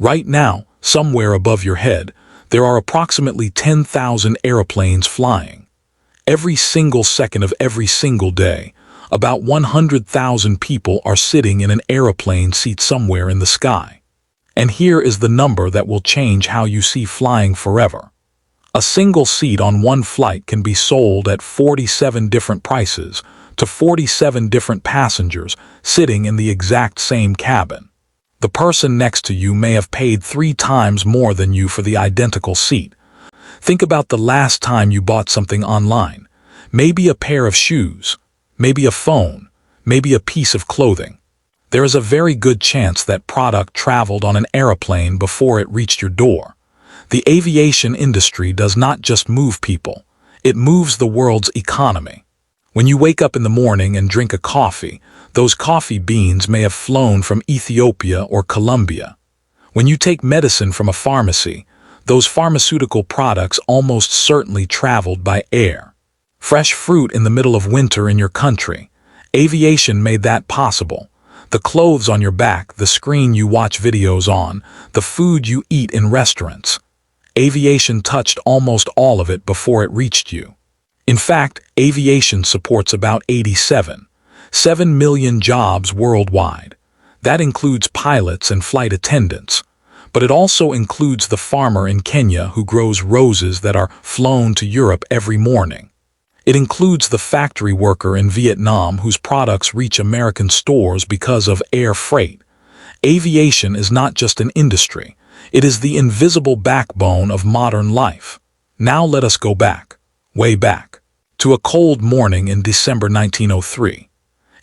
Right now, somewhere above your head, there are approximately 10,000 airplanes flying. Every single second of every single day, about 100,000 people are sitting in an airplane seat somewhere in the sky. And here is the number that will change how you see flying forever. A single seat on one flight can be sold at 47 different prices to 47 different passengers sitting in the exact same cabin. The person next to you may have paid 3 times more than you for the identical seat. Think about the last time you bought something online. Maybe a pair of shoes, maybe a phone, maybe a piece of clothing. There is a very good chance that product traveled on an airplane before it reached your door. The aviation industry does not just move people, it moves the world's economy. When you wake up in the morning and drink a coffee, those coffee beans may have flown from Ethiopia or Colombia. When you take medicine from a pharmacy, those pharmaceutical products almost certainly traveled by air. Fresh fruit in the middle of winter in your country. Aviation made that possible. The clothes on your back, the screen you watch videos on, the food you eat in restaurants. Aviation touched almost all of it before it reached you. In fact, aviation supports about 7 million jobs worldwide. That includes pilots and flight attendants. But it also includes the farmer in Kenya who grows roses that are flown to Europe every morning. It includes the factory worker in Vietnam whose products reach American stores because of air freight. Aviation is not just an industry. It is the invisible backbone of modern life. Now let us go back, way back, to a cold morning in December 1903.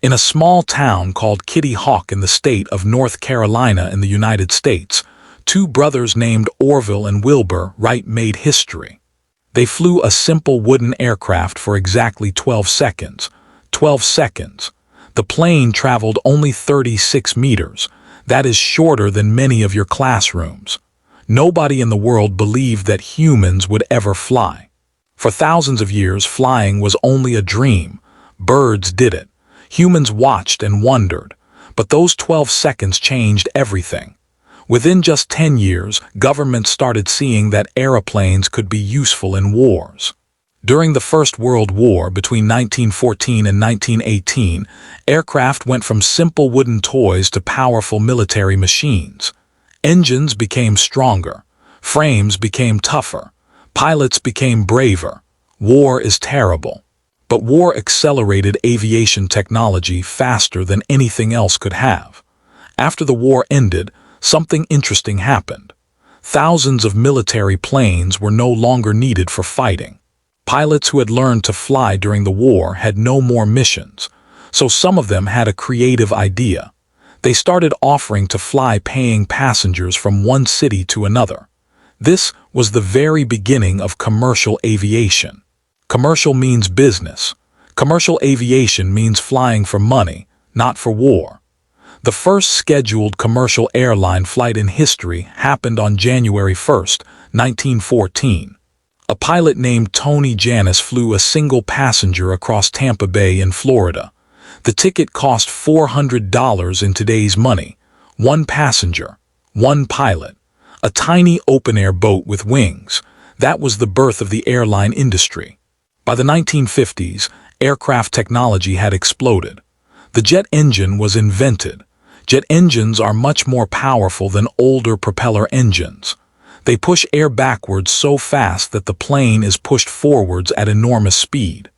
In a small town called Kitty Hawk in the state of North Carolina in the United States, 2 brothers named Orville and Wilbur Wright made history. They flew a simple wooden aircraft for exactly 12 seconds. 12 seconds. The plane traveled only 36 meters. That is shorter than many of your classrooms. Nobody in the world believed that humans would ever fly. For thousands of years, flying was only a dream. Birds did it. Humans watched and wondered. But those 12 seconds changed everything. Within just 10 years, governments started seeing that airplanes could be useful in wars. During the First World War between 1914 and 1918, aircraft went from simple wooden toys to powerful military machines. Engines became stronger, frames became tougher, pilots became braver. War is terrible. But war accelerated aviation technology faster than anything else could have. After the war ended, something interesting happened. Thousands of military planes were no longer needed for fighting. Pilots who had learned to fly during the war had no more missions, so some of them had a creative idea. They started offering to fly paying passengers from one city to another. This was the very beginning of commercial aviation. Commercial means business. Commercial aviation means flying for money, not for war. The first scheduled commercial airline flight in history happened on January 1, 1914. A pilot named Tony Janis flew a single passenger across Tampa Bay in Florida. The ticket cost $400 in today's money. 1 passenger, 1 pilot. A tiny open-air boat with wings. That was the birth of the airline industry. By the 1950s, aircraft technology had exploded. The jet engine was invented. Jet engines are much more powerful than older propeller engines. They push air backwards so fast that the plane is pushed forwards at enormous speed.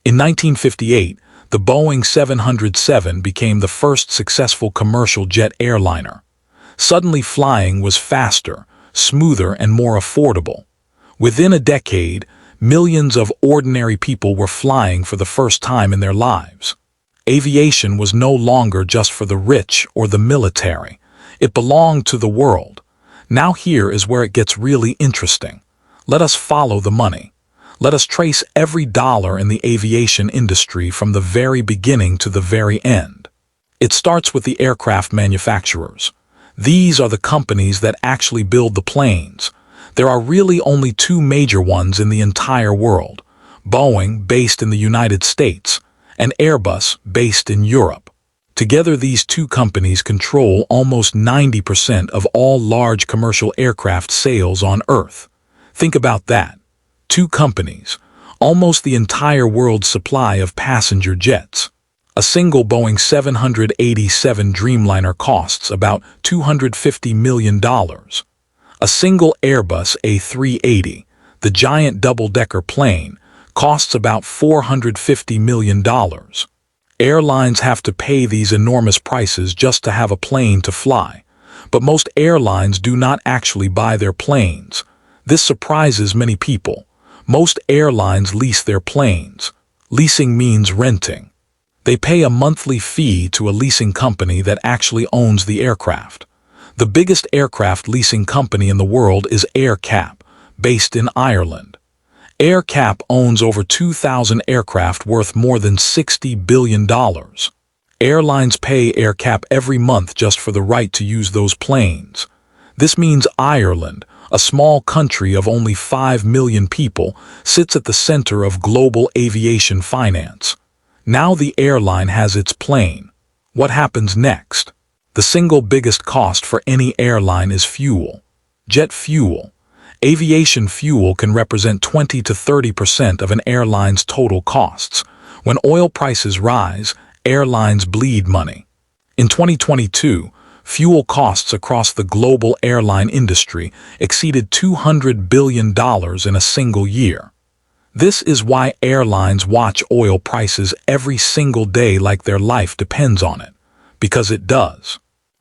In 1958, the Boeing 707 became the first successful commercial jet airliner. Suddenly flying was faster, smoother, and more affordable. Within a decade, millions of ordinary people were flying for the first time in their lives. Aviation was no longer just for the rich or the military. It belonged to the world. Now here is where it gets really interesting. Let us follow the money. Let us trace every dollar in the aviation industry from the very beginning to the very end. It starts with the aircraft manufacturers. These are the companies that actually build the planes. There are really only 2 major ones in the entire world. Boeing, based in the United States, and Airbus, based in Europe. Together, these two companies control almost 90% of all large commercial aircraft sales on Earth. Think about that. Two companies, almost the entire world's supply of passenger jets. A single Boeing 787 Dreamliner costs about $250 million. A single Airbus A380, the giant double-decker plane, costs about $450 million. Airlines have to pay these enormous prices just to have a plane to fly, but most airlines do not actually buy their planes. This surprises many people. Most airlines lease their planes. Leasing means renting. They pay a monthly fee to a leasing company that actually owns the aircraft. The biggest aircraft leasing company in the world is AerCap, based in Ireland. AerCap owns over 2,000 aircraft worth more than $60 billion. Airlines pay AerCap every month just for the right to use those planes. This means Ireland, a small country of only 5 million people, sits at the center of global aviation finance. Now the airline has its plane. What happens next? The single biggest cost for any airline is fuel. Jet fuel. Aviation fuel can represent 20 to 30% of an airline's total costs. When oil prices rise, airlines bleed money. In 2022, fuel costs across the global airline industry exceeded $200 billion in a single year. This is why airlines watch oil prices every single day like their life depends on it. Because it does.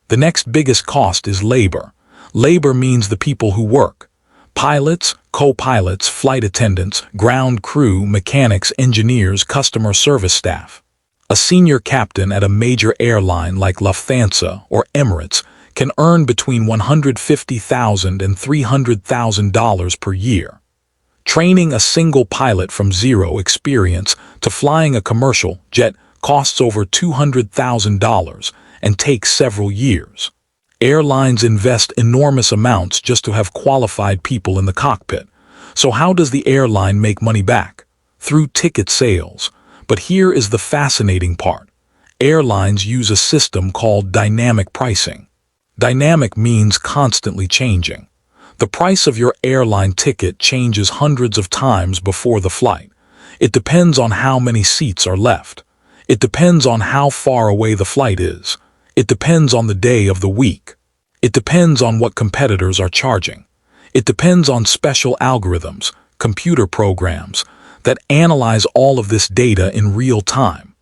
The next biggest cost is labor. Labor means the people who work. Pilots, co-pilots, flight attendants, ground crew, mechanics, engineers, customer service staff. A senior captain at a major airline like Lufthansa or Emirates can earn between $150,000 and $300,000 per year. Training a single pilot from zero experience to flying a commercial jet costs over $200,000 and takes several years. Airlines invest enormous amounts just to have qualified people in the cockpit. So how does the airline make money back? Through ticket sales. But here is the fascinating part. Airlines use a system called dynamic pricing. Dynamic means constantly changing. The price of your airline ticket changes hundreds of times before the flight. It depends on how many seats are left. It depends on how far away the flight is. It depends on the day of the week. It depends on what competitors are charging. It depends on special algorithms, computer programs, that analyze all of this data in real time.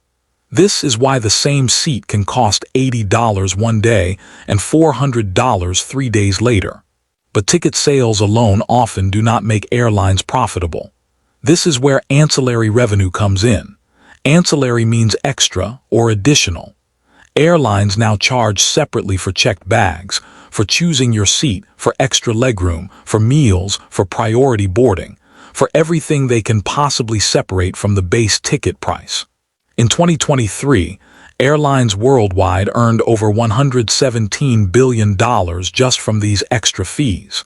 This is why the same seat can cost $80 one day and $400 3 days later. But ticket sales alone often do not make airlines profitable. This is where ancillary revenue comes in. Ancillary means extra or additional. Airlines now charge separately for checked bags, for choosing your seat, for extra legroom, for meals, for priority boarding, for everything they can possibly separate from the base ticket price. In 2023, airlines worldwide earned over $117 billion just from these extra fees.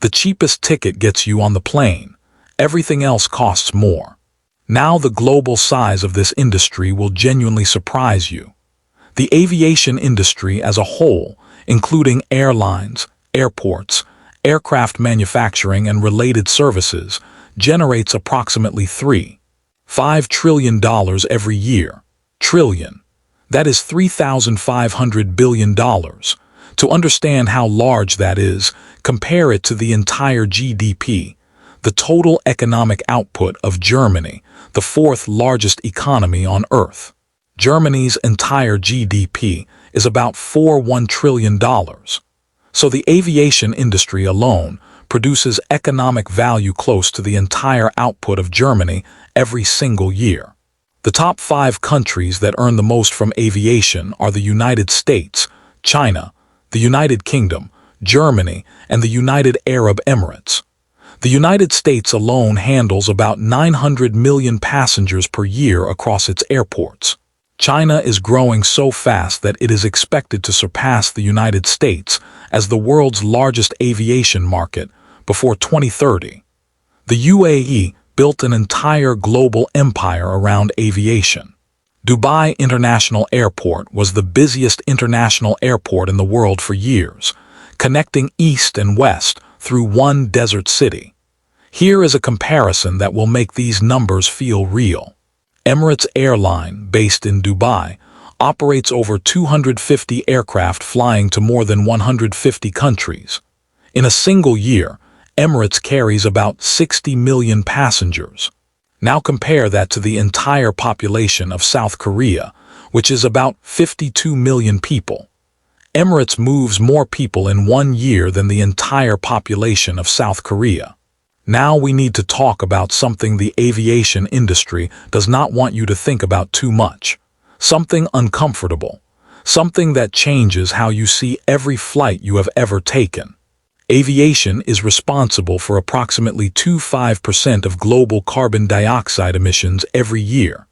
The cheapest ticket gets you on the plane. Everything else costs more. Now the global size of this industry will genuinely surprise you. The aviation industry as a whole, including airlines, airports, aircraft manufacturing and related services, generates approximately $3.5 trillion every year. Trillion. That is $3,500 billion. To understand how large that is, compare it to the entire GDP, the total economic output of Germany, the fourth largest economy on Earth. Germany's entire GDP is about $4.1 trillion. So the aviation industry alone produces economic value close to the entire output of Germany every single year. The top 5 countries that earn the most from aviation are the United States, China, the United Kingdom, Germany, and the United Arab Emirates. The United States alone handles about 900 million passengers per year across its airports. China is growing so fast that it is expected to surpass the United States as the world's largest aviation market before 2030. The UAE built an entire global empire around aviation. Dubai International Airport was the busiest international airport in the world for years, connecting east and west through one desert city. Here is a comparison that will make these numbers feel real. Emirates Airline, based in Dubai, operates over 250 aircraft flying to more than 150 countries. In a single year, Emirates carries about 60 million passengers. Now compare that to the entire population of South Korea, which is about 52 million people. Emirates moves more people in 1 year than the entire population of South Korea. Now we need to talk about something the aviation industry does not want you to think about too much. Something uncomfortable. Something that changes how you see every flight you have ever taken. Aviation is responsible for approximately 25% of global carbon dioxide emissions every year.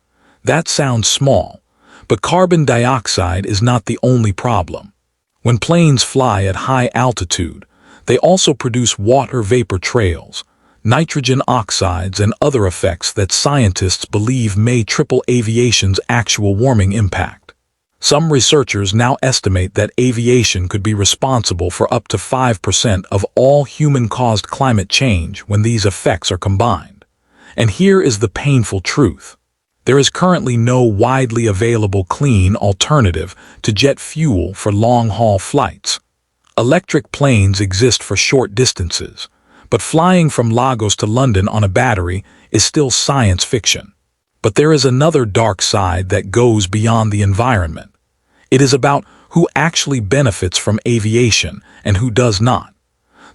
That sounds small, but carbon dioxide is not the only problem. When planes fly at high altitude, they also produce water vapor trails, nitrogen oxides, and other effects that scientists believe may triple aviation's actual warming impact. Some researchers now estimate that aviation could be responsible for up to 5% of all human-caused climate change when these effects are combined. And here is the painful truth. There is currently no widely available clean alternative to jet fuel for long-haul flights. Electric planes exist for short distances, but flying from Lagos to London on a battery is still science fiction. But there is another dark side that goes beyond the environment. It is about who actually benefits from aviation and who does not.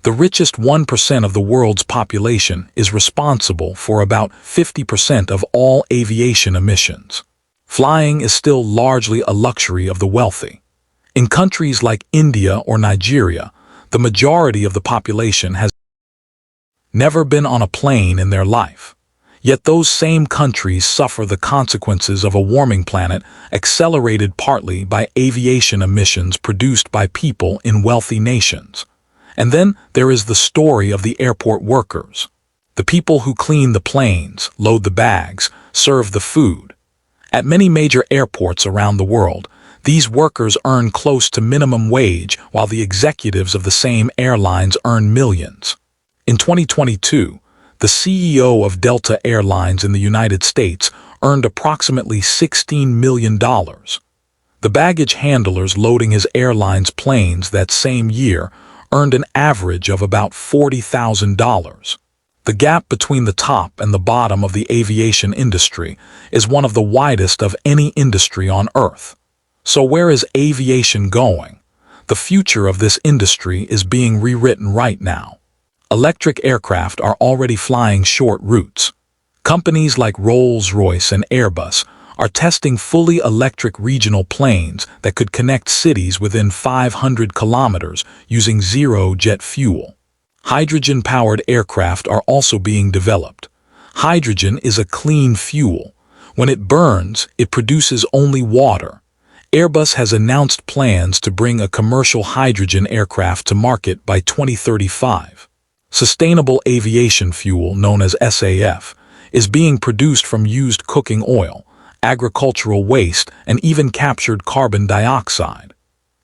The richest 1% of the world's population is responsible for about 50% of all aviation emissions. Flying is still largely a luxury of the wealthy. In countries like India or Nigeria, the majority of the population has never been on a plane in their life. Yet those same countries suffer the consequences of a warming planet accelerated partly by aviation emissions produced by people in wealthy nations. And then there is the story of the airport workers. The people who clean the planes, load the bags, serve the food. At many major airports around the world, these workers earn close to minimum wage while the executives of the same airlines earn millions. In 2022, the CEO of Delta Airlines in the United States earned approximately $16 million. The baggage handlers loading his airline's planes that same year earned an average of about $40,000. The gap between the top and the bottom of the aviation industry is one of the widest of any industry on Earth. So where is aviation going? The future of this industry is being rewritten right now. Electric aircraft are already flying short routes. Companies like Rolls-Royce and Airbus are testing fully electric regional planes that could connect cities within 500 kilometers using zero jet fuel. Hydrogen-powered aircraft are also being developed. Hydrogen is a clean fuel. When it burns, it produces only water. Airbus has announced plans to bring a commercial hydrogen aircraft to market by 2035. Sustainable aviation fuel, known as SAF, is being produced from used cooking oil, agricultural waste, and even captured carbon dioxide.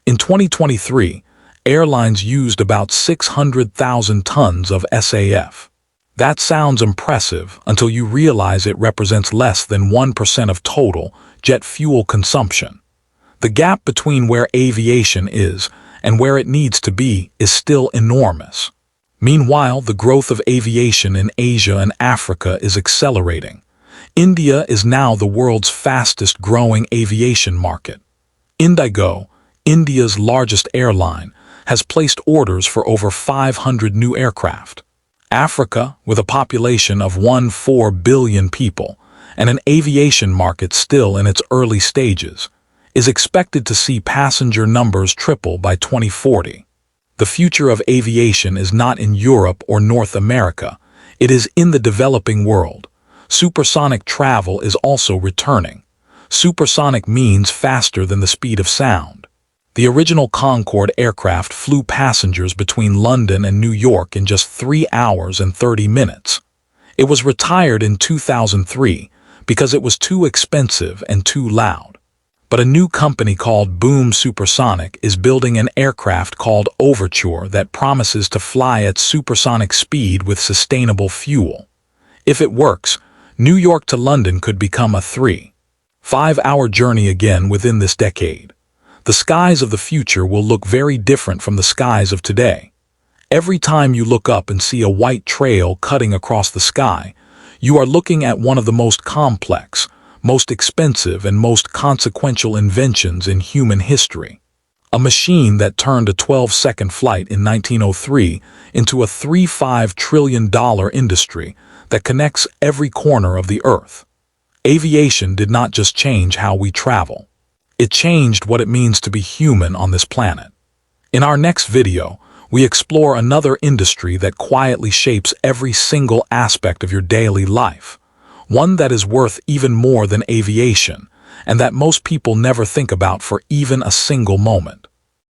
In 2023, airlines used about 600,000 tons of SAF. That sounds impressive until you realize it represents less than 1% of total jet fuel consumption. The gap between where aviation is and where it needs to be is still enormous. Meanwhile, the growth of aviation in Asia and Africa is accelerating. India is now the world's fastest growing aviation market. Indigo, India's largest airline, has placed orders for over 500 new aircraft. Africa, with a population of 1.4 billion people and an aviation market still in its early stages, is expected to see passenger numbers triple by 2040. The future of aviation is not in Europe or North America. It is in the developing world. Supersonic travel is also returning. Supersonic means faster than the speed of sound. The original Concorde aircraft flew passengers between London and New York in just 3 hours and 30 minutes. It was retired in 2003, because it was too expensive and too loud. But a new company called Boom Supersonic is building an aircraft called Overture that promises to fly at supersonic speed with sustainable fuel. If it works, New York to London could become a 3-5-hour journey again within this decade. The skies of the future will look very different from the skies of today. Every time you look up and see a white trail cutting across the sky, you are looking at one of the most complex, most expensive, and most consequential inventions in human history. A machine that turned a 12-second flight in 1903 into a $3.5 trillion industry that connects every corner of the Earth. Aviation did not just change how we travel. It changed what it means to be human on this planet. In our next video, we explore another industry that quietly shapes every single aspect of your daily life, one that is worth even more than aviation, and that most people never think about for even a single moment.